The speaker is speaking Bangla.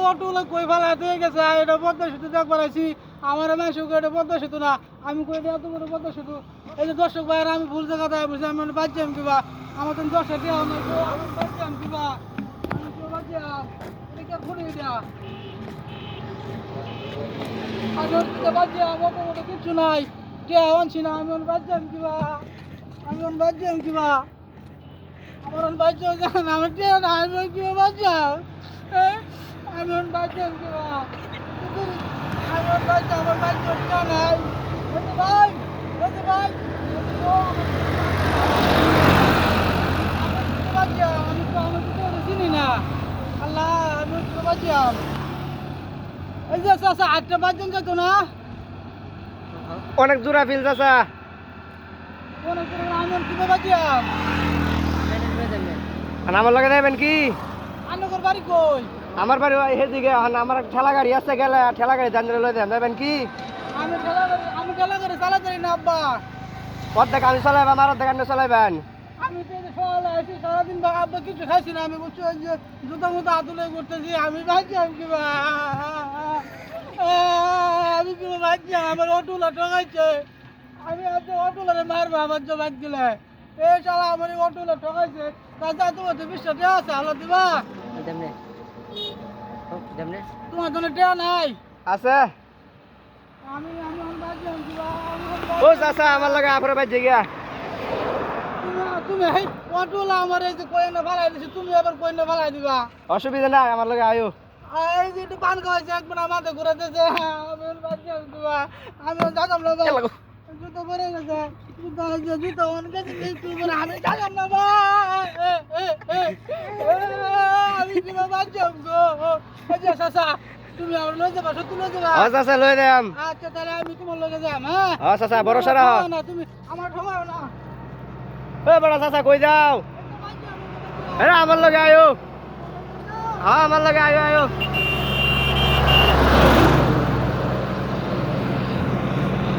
অটোগুলো কই ফেলা দিয়ে গেছে এটা পদ্মা সেতু দেখবার আছি আমার মানুষ এটা পদ্মা সেতু না আমি কই এত বড় পদ্মা সেতু এই যে দর্শক ভাইয়েরা আমি ভুল জায়গা দেয় বলছি আমি বাচ্চাম কিবা আমার তো দশ টাকা আমার বাচ্চাম কিবা আমি কেউ বাচ্চাম এটা ঘুরে দেয়া আমি বাচ্চাম অত মতো কিচ্ছু নাই কে আনছি না আমি বাচ্চাম কিবা আমি বাচ্চাম কিবা আমার বাচ্চা জান আমার কে না আমি কিবা বাচ্চাম আমি বাচ্চাম কিবা আমার বাচ্চা কে নাই ভাই ভাই আমি তো চিনি না আল্লাহ আমি বাচ্চাম এই যে চাচা 8টা বাজছেন যেত না অনেক দূরা ফিল চাচা আমি কিভাবে বাচ্চাম আমার লগে যাবেন কি আন্নগর বাড়ি কই আমার বাড়ি সেদিকে আমার ঠেলা গাড়ি আছে গেলে ঠেলা গাড়ি জানলে লই দেন যাবেন কি আমি ঠেলা করে চালাতে না আব্বা অর্ধেক আমি চালাইবেন আর অর্ধেক আপনি চালাইবেন আমি তো সকালে আছি সারাদিন বা আব্বা কিছু খাইছি না আমি বলছি যে জুতা মুতা আতুলে করতেছি আমি বাচ্চাম কিবা আমি কিবা বাচ্চাম আমার অটোলা ঠকাইছে আমি আজকে অটোলারে মারবো আমার যে বাদ গেলে এই শালা আমার এই অটোলা ঠকাইছে দাদা তোমার তো বিশ্বাস আছে আলো দিবা তোমার জন্য টেয়া নাই আছে আমি আমি বাচ্চাম কিবা ও চাচা আমার লগে আপনার বাড়ি গিয়া তুমি এই অটোলা আমার এই যে কইনা ফালাই দিছি তুমি আবার কইনা ফালাই দিবা অসুবিধা নাই আমার লগে আয়ো এই যে একটু পান খাওয়াইছে একবার আমাদের ঘুরে দিয়েছে আমি বাচ্চাম কিবা আমি যাতাম না জুতো পরে গেছে জুতো অনেক আমি যাতাম না আমি কিবা বাচ্চাম গো চাচা তুমি আমার লয়ে যাবা সত্যি লয়ে যাবা চাচা লই দেম আচ্ছা তাহলে আমি তোমার লগে যাম হ্যাঁ চাচা ভরসা রাখো না তুমি আমার ঠকাও না ও বড় চাচা কই যাও আরে আমার লগে আয়ো হ্যাঁ আমার লগে আয়ো আয়ো